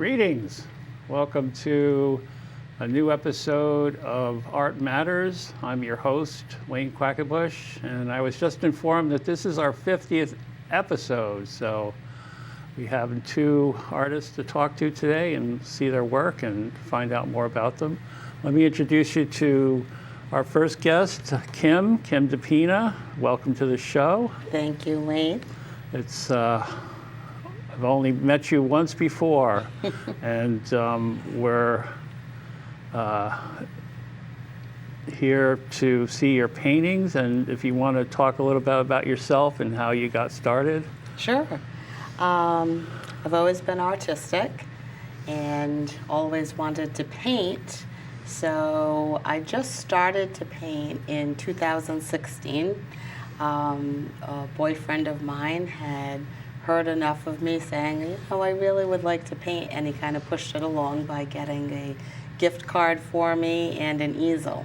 Greetings. Welcome to a new episode of Art Matters. I'm your host, Wayne Quackenbush, and I was just informed that this is our 50th episode. So we have two artists to talk to today and see their work and find out more about them. Let me introduce you to our first guest, Kim DePina. Welcome to the show. Thank you, Wayne. I've only met you once before, and we're here to see your paintings, and if you want to talk a little bit about yourself and how you got started. Sure. I've always been artistic and always wanted to paint, so I just started to paint in 2016. A boyfriend of mine had heard enough of me saying, I really would like to paint, and he kind of pushed it along by getting a gift card for me and an easel.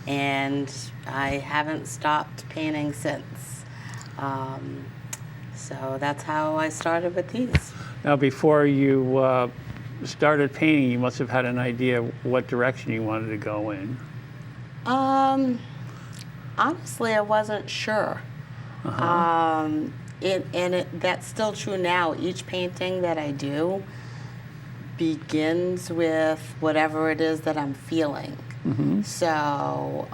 And I haven't stopped painting since. So that's how I started with these. Now, before you started painting, you must have had an idea what direction you wanted to go in. Honestly, I wasn't sure. That's still true now. Each painting that I do begins with whatever it is that I'm feeling. Mm-hmm. So,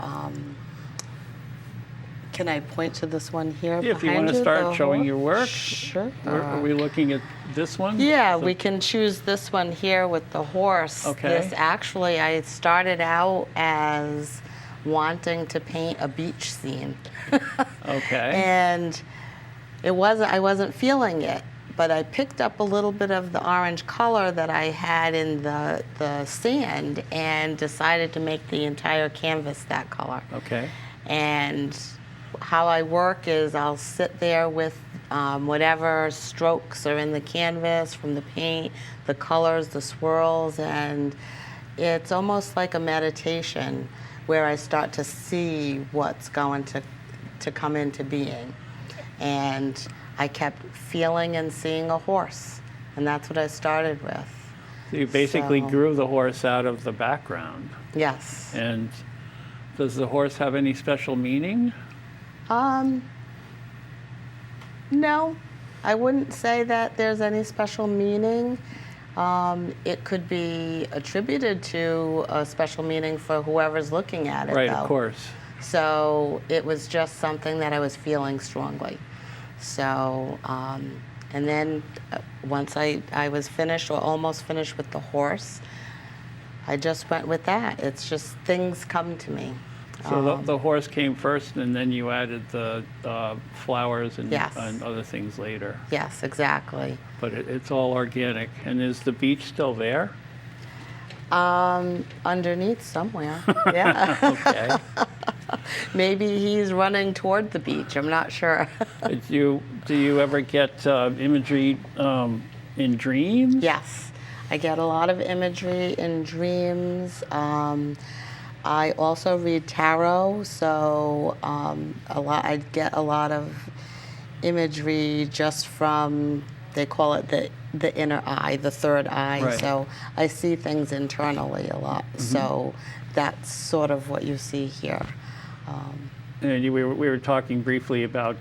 can I point to this one here? Yeah, if you want to start showing your work. Sure. Are we looking at this one? Yeah, we can choose this one here with the horse. Okay. This actually, I started out as wanting to paint a beach scene. Okay. And I wasn't feeling it, but I picked up a little bit of the orange color that I had in the sand and decided to make the entire canvas that color. Okay. And how I work is I'll sit there with whatever strokes are in the canvas from the paint, the colors, the swirls, and it's almost like a meditation where I start to see what's going to come into being. And I kept feeling and seeing a horse, and that's what I started with. So you basically grew the horse out of the background. Yes. And does the horse have any special meaning? No, I wouldn't say that there's any special meaning. It could be attributed to a special meaning for whoever's looking at it, Right, though. of course. So it was just something that I was feeling strongly. So, and then once I was finished or almost finished with the horse, I just went with that. It's just things come to me. So the horse came first, and then you added the flowers and, Yes. and other things later. Yes, exactly. But it's all organic. And is the beach still there? Underneath somewhere, yeah. Okay. Maybe he's running toward the beach, I'm not sure. Do you ever get imagery in dreams? Yes, I get a lot of imagery in dreams. I also read tarot, so I get a lot of imagery just from, they call it the inner eye, the third eye. Right. So I see things internally a lot. Mm-hmm. So that's sort of what you see here. And we were talking briefly about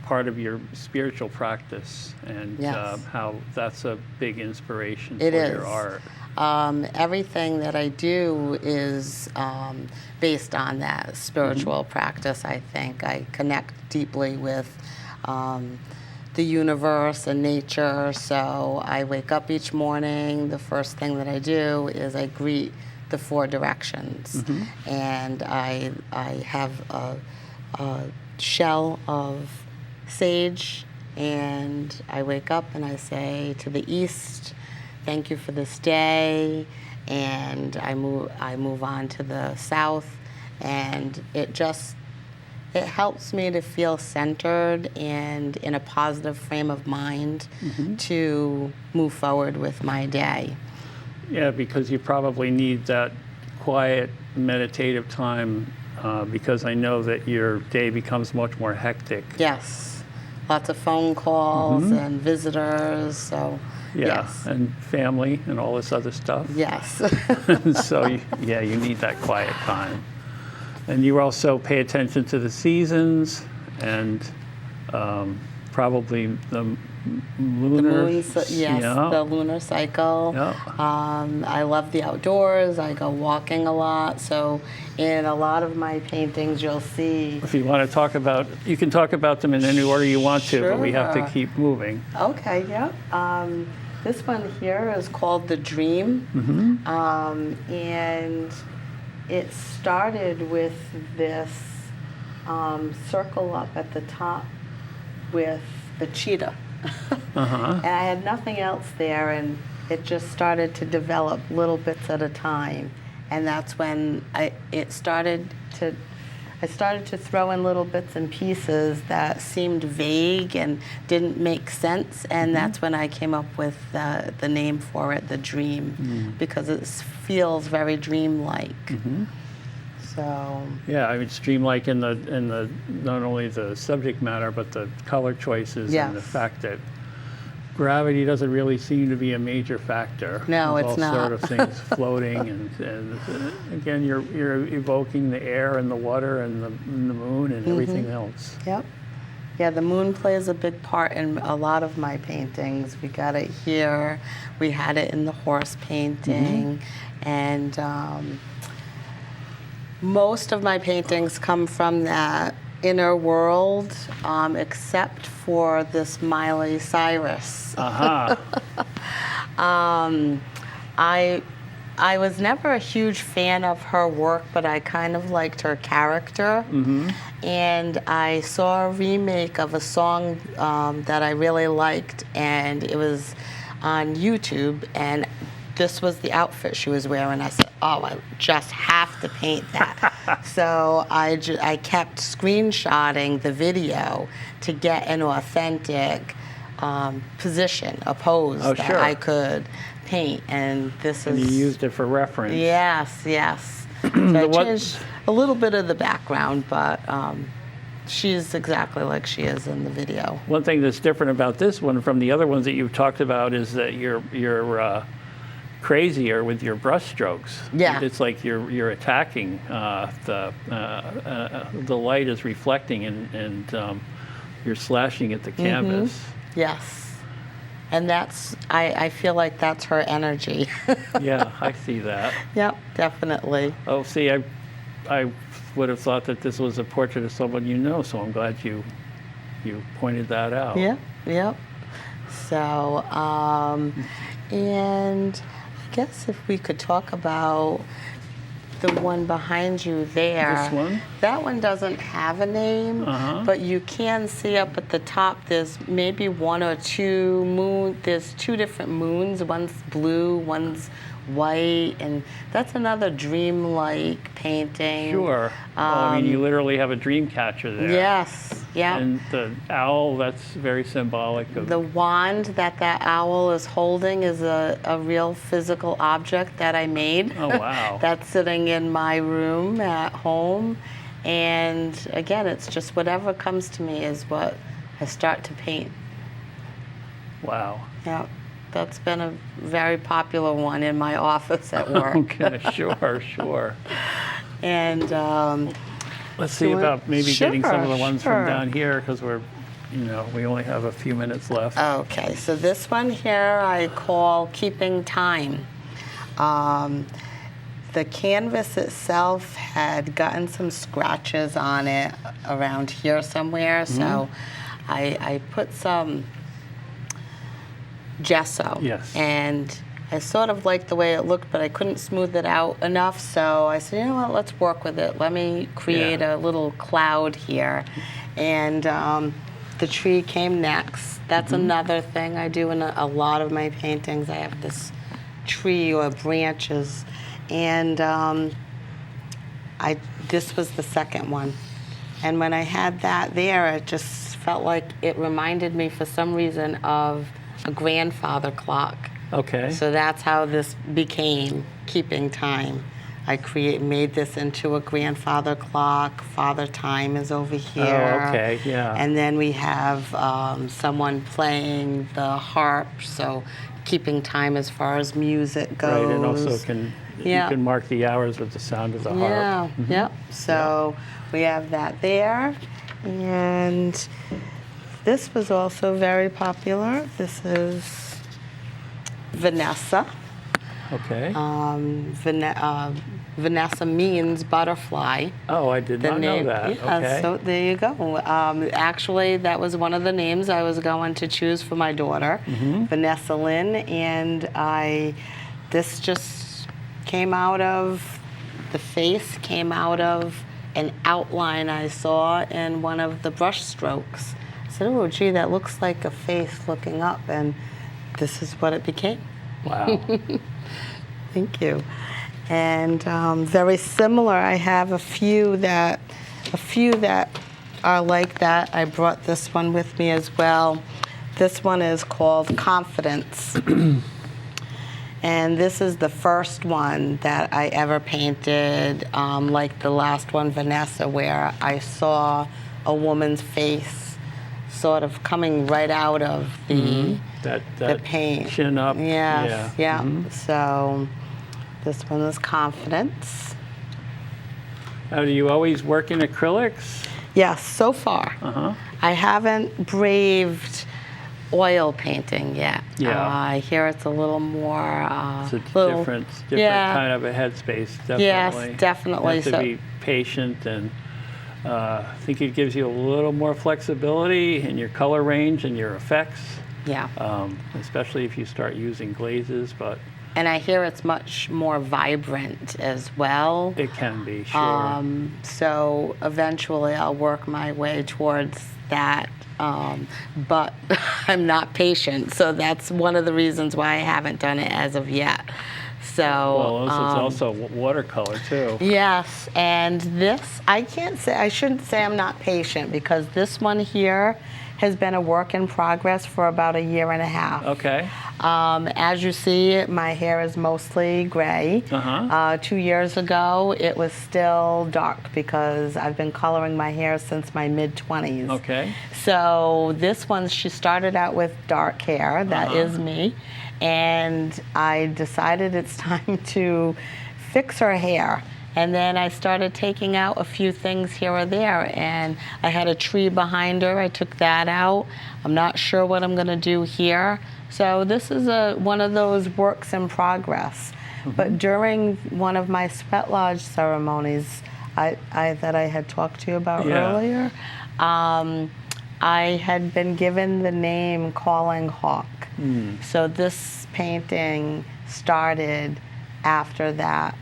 part of your spiritual practice and Yes. how that's a big inspiration It for is. your art. Everything that I do is based on that spiritual practice, I think. I connect deeply with the universe and nature, so I wake up each morning. The first thing that I do is I greet the four directions. Mm-hmm. And I have a shell of sage, and I wake up and I say to the east, thank you for this day, and I move on to the south, and it helps me to feel centered and in a positive frame of mind to move forward with my day. Yeah, because you probably need that quiet, meditative time because I know that your day becomes much more hectic. Yes. lots of phone calls and visitors. So Yeah, yes, and family and all this other stuff. yes. So, you need that quiet time. And you also pay attention to the seasons and probably the lunar. Yes, yeah. the lunar cycle. Yeah. I love the outdoors. I go walking a lot. So in a lot of my paintings, you'll see. If you want to talk about, you can talk about them in any order you want to, but we have to Sure. keep moving. Okay, yeah. This one here is called The Dream. And it started with this circle up at the top with the cheetah. And I had nothing else there, and it just started to develop little bits at a time. And that's when I started to throw in little bits and pieces that seemed vague and didn't make sense, and that's when I came up with the name for it, The Dream, because it feels very dreamlike. So Yeah, I mean, it's dreamlike in the not only the subject matter, but the color choices and the Yes. fact that gravity doesn't really seem to be a major factor. No, There's it's all not. sort of things floating, and again, you're evoking the air and the water and the moon and everything else. Yep. Yeah, the moon plays a big part in a lot of my paintings. We got it here. We had it in the horse painting. And most of my paintings come from that inner world, except for this Miley Cyrus. I was never a huge fan of her work, but I kind of liked her character. And I saw a remake of a song that I really liked, and it was on YouTube, and this was the outfit she was wearing. I said, oh, I just have to paint that. So I kept screenshotting the video to get an authentic position, a pose that sure. I could paint. And this And is... you used it for reference. Yes, yes. So I changed a little bit of the background, but she's exactly like she is in the video. One thing that's different about this one from the other ones that you've talked about is that you're crazier with your brush strokes. Yeah. It's like you're attacking the light is reflecting and you're slashing at the canvas. Yes. And that's, I feel like that's her energy. Yeah, I see that. Yep, definitely. Oh, see, I would have thought that this was a portrait of someone you know, so I'm glad you pointed that out. Yep, yep. So, and I guess if we could talk about the one behind you there. This one? That one doesn't have a name, but you can see up at the top there's maybe one or two there's two different moons. One's blue, one's white, and that's another dream-like painting. Sure. Well, I mean, you literally have a dream catcher there. Yes, yeah. And the owl, that's very symbolic of... The wand that owl is holding is a real physical object that I made. Oh, wow. That's sitting in my room at home. And again, it's just whatever comes to me is what I start to paint. Wow. Yeah, that's been a very popular one in my office at work. Okay, sure. And let's see about maybe getting some of the Sure, ones sure. from down here because we only have a few minutes left. Okay, so this one here I call Keeping Time. The canvas itself had gotten some scratches on it around here somewhere, so I put some gesso. Yes. And I sort of liked the way it looked, but I couldn't smooth it out enough, so I said, you know what, let's work with it. Let me create a little cloud here. And the tree came next. That's another thing I do in a lot of my paintings. I have this tree or branches, and this was the second one. And when I had that there, it just felt like it reminded me for some reason of a grandfather clock. Okay. So that's how this became Keeping Time. I made this into a grandfather clock. Father Time is over here. Oh, okay, yeah. And then we have someone playing the harp, so keeping time as far as music goes. Right, and also you can mark the hours with the sound of the harp. Yeah, yep. So we have that there. And this was also very popular. This is Vanessa. Okay. Vanessa means butterfly. Oh, I did not know that. Yeah, Okay. so there you go. Actually, that was one of the names I was going to choose for my daughter, Vanessa Lynn, and this just came out of, the face came out of an outline I saw in one of the brush strokes. I said, oh, gee, that looks like a face looking up, and this is what it became. Wow. Thank you. And very similar, I have a few that are like that. I brought this one with me as well. This one is called Confidence. And this is the first one that I ever painted, like the last one, Vanessa, where I saw a woman's face sort of coming right out of the paint. Chin up. Yes, yeah. So this one is Confidence. Now, do you always work in acrylics? Yes, so far. I haven't braved oil painting yet. Yeah. I hear it's a little more. It's a different kind of a headspace, definitely. Yes, definitely. You have to be patient, and I think it gives you a little more flexibility in your color range and your effects. Yeah. Especially if you start using glazes, but. And I hear it's much more vibrant as well. It can be, sure. So eventually I'll work my way towards that. But I'm not patient, so that's one of the reasons why I haven't done it as of yet. So, well, this is also watercolor too. Yes, and this, I shouldn't say I'm not patient, because this one here has been a work in progress for about 1.5 years. Okay. As you see, my hair is mostly gray. 2 years ago, it was still dark, because I've been coloring my hair since my mid-20s. Okay. So this one, she started out with dark hair. That is me. And I decided it's time to fix her hair. And then I started taking out a few things here or there, and I had a tree behind her. I took that out. I'm not sure what I'm going to do here. So this is one of those works in progress. But during one of my sweat lodge ceremonies that I had talked to you about earlier, I had been given the name Calling Hawk. So this painting started after that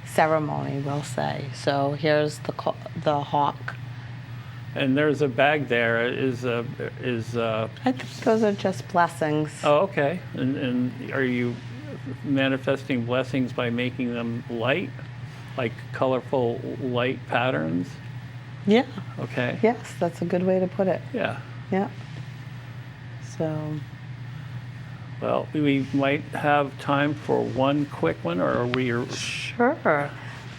ceremony, we'll say. So here's the hawk. And there's a bag there. I think those are just blessings. Oh, okay. And are you manifesting blessings by making them light, like colorful light patterns? Yeah. Okay. Yes, that's a good way to put it. Yeah. Yeah. So. Well, we might have time for one quick one, or are we? Sure.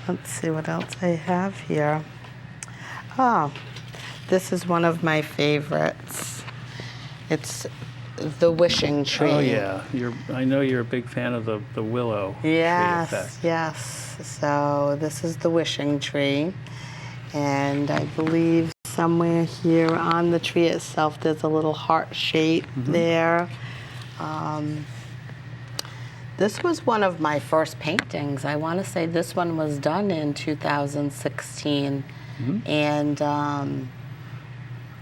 Let's see what else I have here. Oh, this is one of my favorites. It's the wishing tree. Oh yeah, I know you're a big fan of the willow tree effect. Yes. So this is the wishing tree, and I believe somewhere here on the tree itself there's a little heart shape there. This was one of my first paintings. I want to say this one was done in 2016, and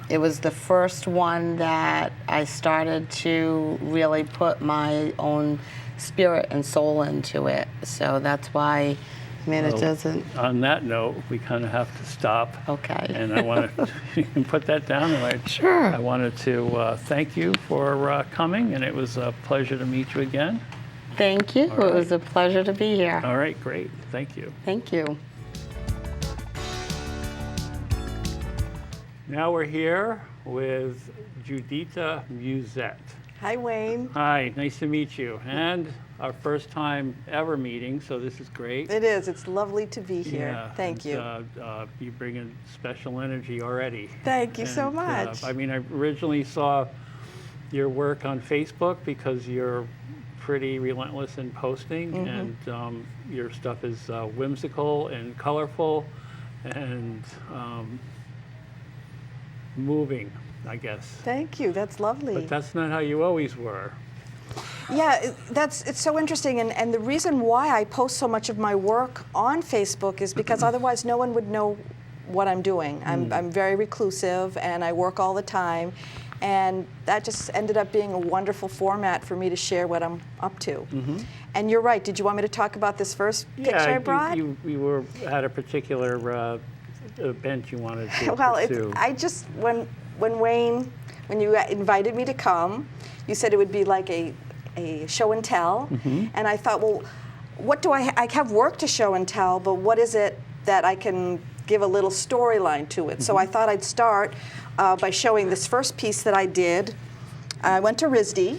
it was the first one that I started to really put my own spirit and soul into it. So that's why, I mean, it doesn't. On that note, we kind of have to stop. Okay. And I want to, you can put that down. Sure. I wanted to thank you for coming, and it was a pleasure to meet you again. Thank you. It was a pleasure to be here. All right, great. Thank you. Thank you. Now we're here with Juditta Musette. Hi, Wayne. Hi, nice to meet you. And our first time ever meeting, so this is great. It is. It's lovely to be here. Yeah, Thank you. You bring in special energy already. Thank you so much. I mean, I originally saw your work on Facebook because you're pretty relentless in posting, and your stuff is whimsical and colorful and moving, I guess. Thank you. That's lovely. But that's not how you always were. Yeah, it's so interesting, and the reason why I post so much of my work on Facebook is because otherwise no one would know what I'm doing. I'm very reclusive, and I work all the time, and that just ended up being a wonderful format for me to share what I'm up to. And you're right. Did you want me to talk about this first picture I brought? You had a particular event you wanted to Well, pursue. when you invited me to come, you said it would be like a show and tell, and I thought, well, what do I have work to show and tell, but what is it that I can give a little storyline to it? So I thought I'd start by showing this first piece that I did. I went to RISD.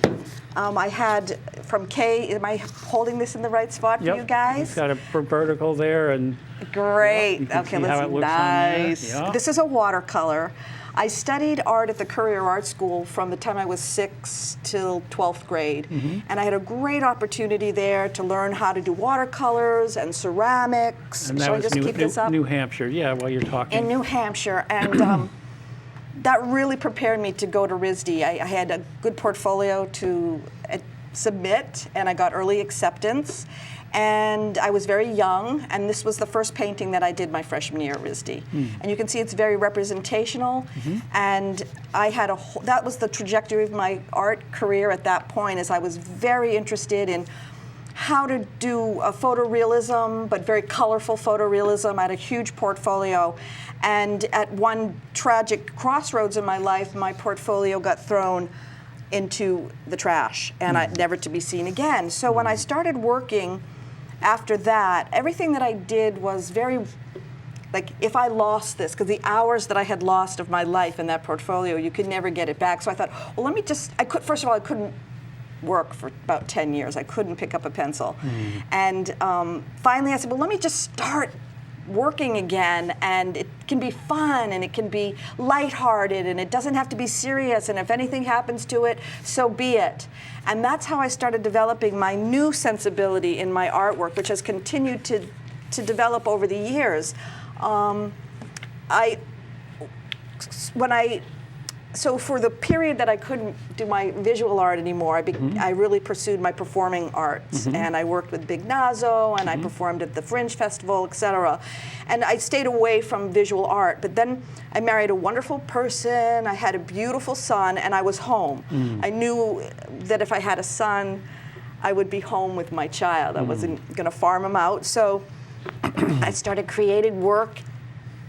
I had from Kay, am I holding this in the right spot for you guys? You've got a vertical there, and great. you can Okay, see let's how it looks nice. on there. Yeah. This is a watercolor. I studied art at the Career Art School from the time I was 6 till 12th grade. And I had a great opportunity there to learn how to do watercolors and ceramics. And that Shall I was just keep this up? New Hampshire, yeah, while you're talking. In New Hampshire. And that really prepared me to go to RISD. I had a good portfolio to submit, and I got early acceptance. And I was very young, and this was the first painting that I did my freshman year at RISD. And you can see it's very representational, and I had that was the trajectory of my art career at that point, as I was very interested in how to do a photorealism, but very colorful photorealism. I had a huge portfolio, and at one tragic crossroads in my life, my portfolio got thrown into the trash, and never to be seen again. So when I started working after that, everything that I did was very, like, if I lost this, because the hours that I had lost of my life in that portfolio, you could never get it back. So I thought, well, first of all, I couldn't work for about 10 years. I couldn't pick up a pencil. And finally I said, well, let me just start working again, and it can be fun, and it can be lighthearted, and it doesn't have to be serious, and if anything happens to it, so be it. And that's how I started developing my new sensibility in my artwork, which has continued to develop over the years. So for the period that I couldn't do my visual art anymore, I really pursued my performing arts, and I worked with Big Nazo, and I performed at the Fringe Festival, etc. And I stayed away from visual art, but then I married a wonderful person, I had a beautiful son, and I was home. I knew that if I had a son, I would be home with my child. I wasn't gonna farm him out, so I started creating work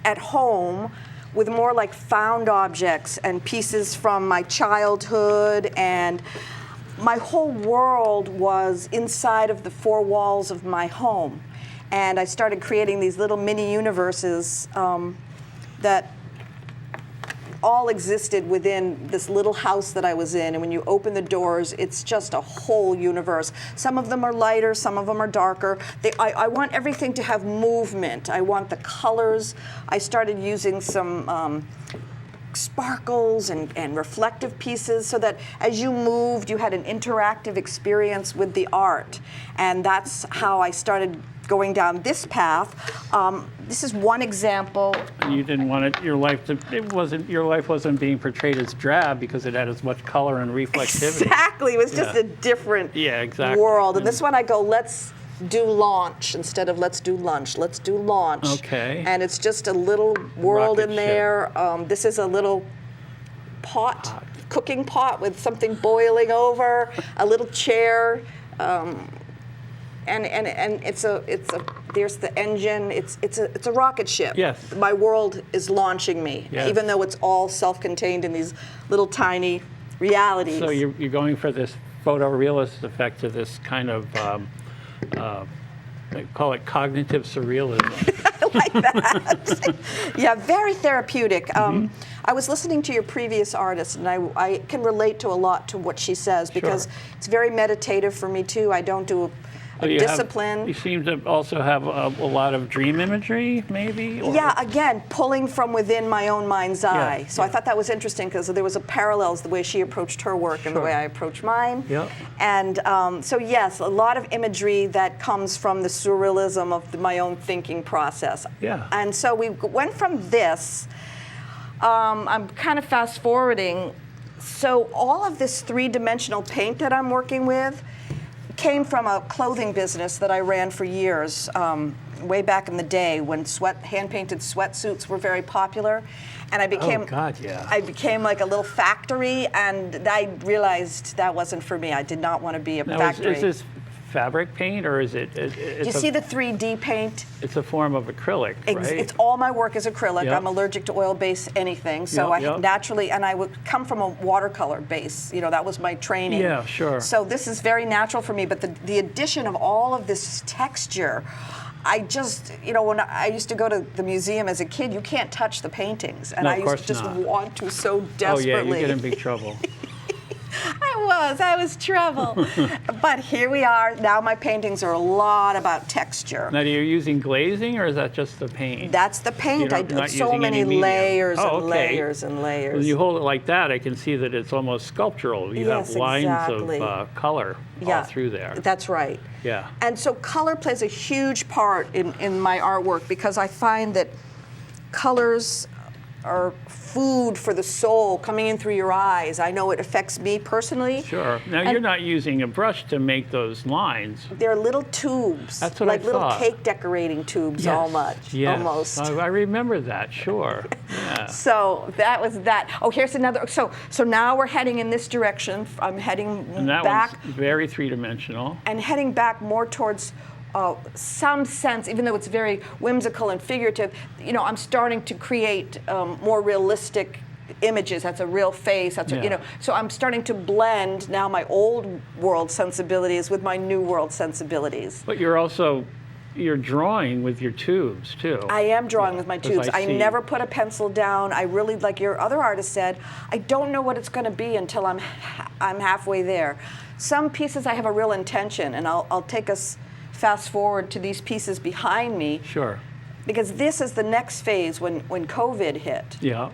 at home with more like found objects and pieces from my childhood, and my whole world was inside of the four walls of my home. And I started creating these little mini universes that all existed within this little house that I was in, and when you open the doors, it's just a whole universe. Some of them are lighter, some of them are darker. I want everything to have movement. I want the colors. I started using some sparkles and reflective pieces so that as you moved, you had an interactive experience with the art. And that's how I started going down this path. This is one example. You didn't want your life wasn't being portrayed as drab because it had as much color and reflectivity. Exactly, it was just a different world. And this one I go, let's do launch instead of let's do lunch. Let's do launch. Okay. And it's just a little world Rocket in there. This is a little pot, cooking pot with something boiling over, a little chair. And there's the engine. It's a rocket ship. Yes. My world is launching me, even though it's all self-contained in these little tiny realities. So you're going for this photorealist effect to this kind of, they call it cognitive surrealism. I like that. Yeah, very therapeutic. I was listening to your previous artist, and I can relate to a lot to what she says because Sure. it's very meditative for me too. I don't do a discipline. You seem to also have a lot of dream imagery, maybe? Or? Yeah, again, pulling from within my own mind's eye. So I thought that was interesting because there was a parallels the way she approached her work and the way I approach mine. Yep. And so yes, a lot of imagery that comes from the surrealism of my own thinking process. Yeah. And so we went from this. I'm kind of fast forwarding. So all of this three-dimensional paint that I'm working with came from a clothing business that I ran for years, way back in the day when hand-painted sweatsuits were very popular, and I became I became like a little factory, and I realized that wasn't for me. I did not want to be a factory. Is this fabric paint, or is it? Do you see the 3D paint? It's a form of acrylic, right? It's all my work is acrylic. Yep. I'm allergic to oil-based anything, so I naturally, and I would come from a watercolor base. You know, that was my training. Yeah, sure. So this is very natural for me, but the addition of all of this texture, I just, you know, when I used to go to the museum as a kid, you can't touch the paintings, and I used to just want to so desperately. Oh yeah, you get in big trouble. I was trouble. But here we are. Now my paintings are a lot about texture. Now, are you using glazing, or is that just the paint? That's the paint. I do so many layers and layers and layers. When you hold it like that, I can see that it's almost sculptural. You have lines of color all through there. That's right. Yeah. And so color plays a huge part in my artwork because I find that colors are food for the soul coming in through your eyes. I know it affects me personally. Sure. Now, you're not using a brush to make those lines. They're little tubes. That's what like I little thought. cake decorating tubes, almost. I remember that, sure. Yeah. So that was that. Oh, here's another. So now we're heading in this direction. I'm heading and that back. One's very three-dimensional. And heading back more towards some sense, even though it's very whimsical and figurative, you know, I'm starting to create more realistic images. That's a real face. That's you know. So I'm starting to blend now my old world sensibilities with my new world sensibilities. But you're drawing with your tubes too. I am drawing with my tubes. I never put a pencil down. I really, like your other artist said, I don't know what it's going to be until I'm halfway there. Some pieces I have a real intention, and I'll take us fast forward to these pieces behind me. Sure. Because this is the next phase when COVID hit. Yeah.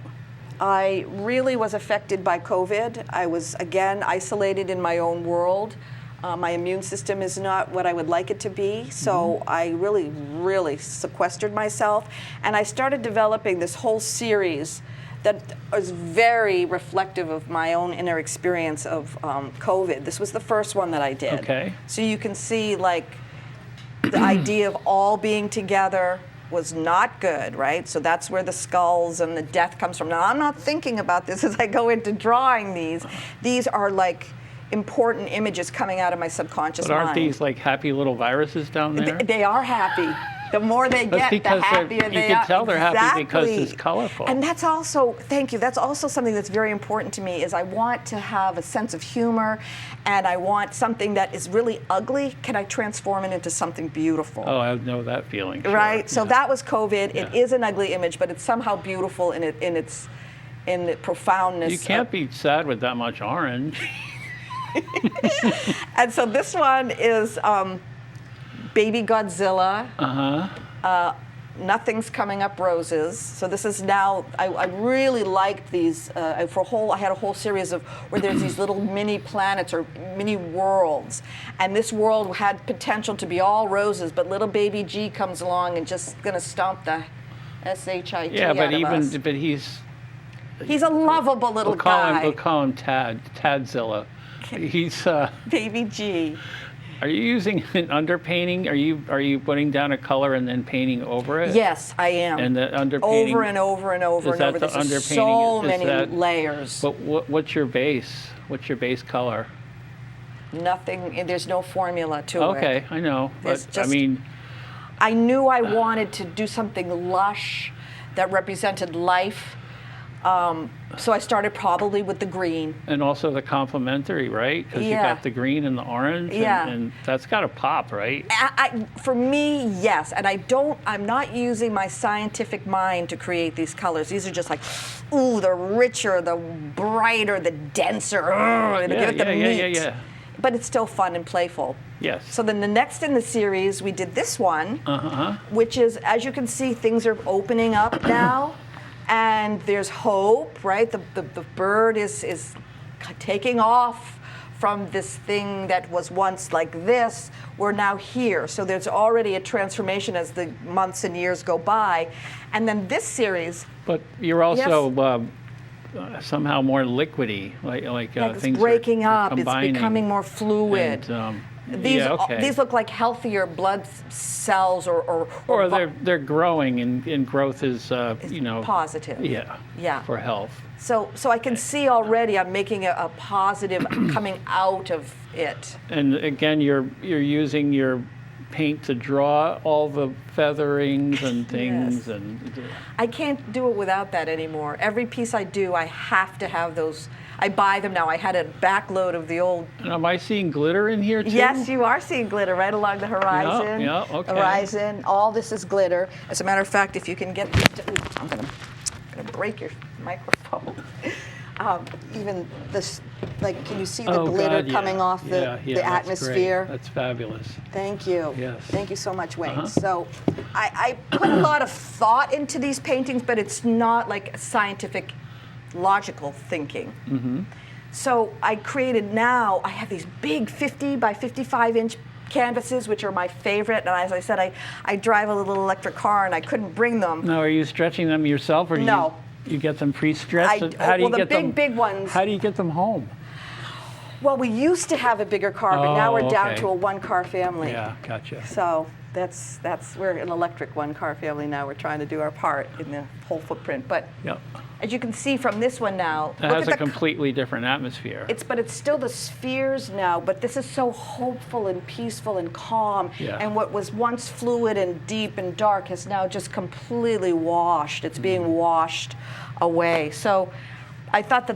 I really was affected by COVID. I was, again, isolated in my own world. My immune system is not what I would like it to be, so I really, really sequestered myself. And I started developing this whole series that was very reflective of my own inner experience of COVID. This was the first one that I did. Okay. So you can see, like, the idea of all being together was not good, right? So that's where the skulls and the death comes from. Now, I'm not thinking about this as I go into drawing these. These are like important images coming out of my subconscious mind. But aren't these like happy little viruses down there? They are happy. The more they get, the happier they are. You can tell they're happy because it's colorful. And that's also, thank you, that's also something that's very important to me is I want to have a sense of humor, and I want something that is really ugly, can I transform it into something beautiful? Oh, I know that feeling. Sure. Right? So that was COVID. It is an ugly image, but it's somehow beautiful in its profoundness. You can't be sad with that much orange. And so this one is Baby Godzilla. Nothing's Coming Up Roses. So this is now, I really liked these. I had a whole series of where there's these little mini planets or mini worlds. And this world had potential to be all roses, but little baby G comes along and just gonna stomp the S-H-I-T Yeah, but out of us. but he's a lovable little guy. We'll call him Tadzilla. He's Baby G. Are you using an underpainting? Are you putting down a color and then painting over it? Yes, I am. And the underpainting over and over and over is and over. that the There's underpainting? so many layers. But what's your base? What's your base color? Nothing. There's no formula to it. Okay, I know. But I mean, I knew I wanted to do something lush that represented life. So I started probably with the green. And also the complementary, right? Because you Yeah. got the green and the orange, Yeah. and that's got to pop, right? For me, yes, and I'm not using my scientific mind to create these colors. These are just like, ooh, the richer, the brighter, the denser, and give it the meat. Yeah. But it's still fun and playful. Yes. So then the next in the series, we did this one, which is, as you can see, things are opening up now, and there's hope, right? The bird is taking off from this thing that was once like this. We're now here. So there's already a transformation as the months and years go by. And then this series. But you're also somehow more liquidy, like It's things breaking are up. It's combining. becoming more fluid. And, These look like healthier blood cells, or they're growing, and growth is positive. Yeah. For health. So I can see already I'm making a positive coming out of it. And again, you're using your paint to draw all the featherings and things. Yes. And I can't do it without that anymore. Every piece I do, I have to have those. I buy them now. I had a backload of the old. And am I seeing glitter in here too? Yes, you are seeing glitter right along the horizon. Yeah, okay. Horizon. All this is glitter. As a matter of fact, if you can get these, I'm gonna break your microphone. Even this, like, can you see the glitter coming off the atmosphere? That's fabulous. Thank you. Yes. Thank you so much, Wayne. So I put a lot of thought into these paintings, but it's not like scientific, logical thinking. So I created now, I have these big 50 by 55 inch canvases, which are my favorite. And as I said, I drive a little electric car and I couldn't bring them. Now, are you stretching them yourself, or No. you get them pre-stretched? How do you get them? Big ones. How do you get them home? Well, we used to have a bigger car, but now we're down okay. to a one-car family. Yeah, gotcha. So we're an electric one-car family now. We're trying to do our part in the whole footprint. But Yep. as you can see from this one now, It has a completely different atmosphere. but it's still the spheres now, but this is so hopeful and peaceful and calm. Yeah. And what was once fluid and deep and dark has now just completely washed. It's being washed away. So I thought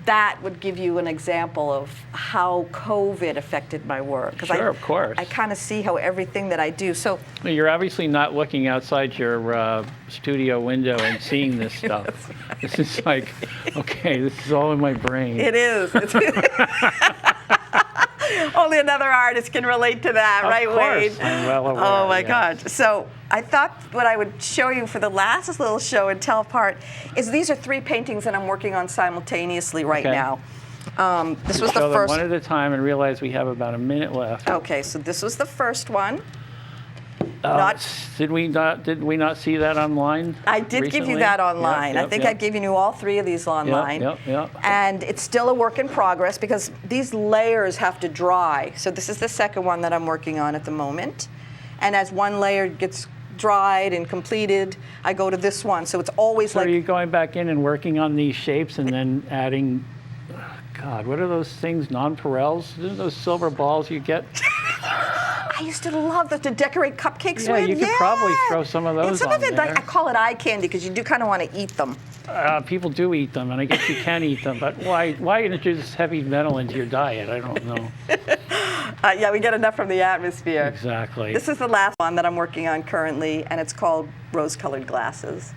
that would give you an example of how COVID affected my work. Sure, of course. I kind of see how everything that I do. So Well, you're obviously not looking outside your studio window and seeing this stuff. This is like, okay, this is all in my brain. it is. Only another artist can relate to that, right, Wade? Of course, I'm well aware. Oh my yes. God. So I thought what I would show you for the last little show and tell part is these are 3 paintings that I'm working on simultaneously right Okay. now. This was Show the them first. one at a time and realize we have about a minute left. Okay, so this was the first one. Did we not see that online? I did give you recently? that online. Yep, I think yep. I've given you all 3 of these online. Yep. And it's still a work in progress because these layers have to dry. So this is the second one that I'm working on at the moment. And as one layer gets dried and completed, I go to this one. So it's always So like. are you going back in and working on these shapes and then adding, God, what are those things, nonpareils? Those silver balls you get? I used to love to decorate cupcakes Yeah, with. you could probably throw some of those And some on of it, there. like, I call it eye candy because you do kind of want to eat them. People do eat them, and I guess you can eat them, but why introduce heavy metal into your diet? I don't know. Yeah, we get enough from the atmosphere. Exactly. This is the last one that I'm working on currently, and it's called Rose-Colored Glasses.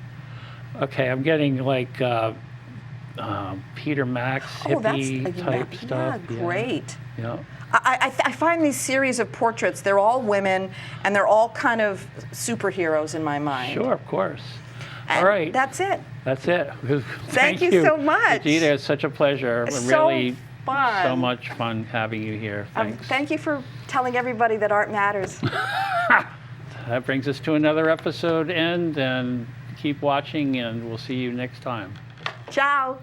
Okay, I'm getting like Peter Max hippie type stuff. Yeah, great. Yeah. I find these series of portraits, they're all women, and they're all kind of superheroes in my mind. Sure, of course. And all right. That's it. That's it. Thank you so much. Juditta, it's such a pleasure. It's Really so fun. so much fun having you here. Thanks. Thank you for telling everybody that art matters. That brings us to another episode end, and keep watching, and we'll see you next time. Ciao.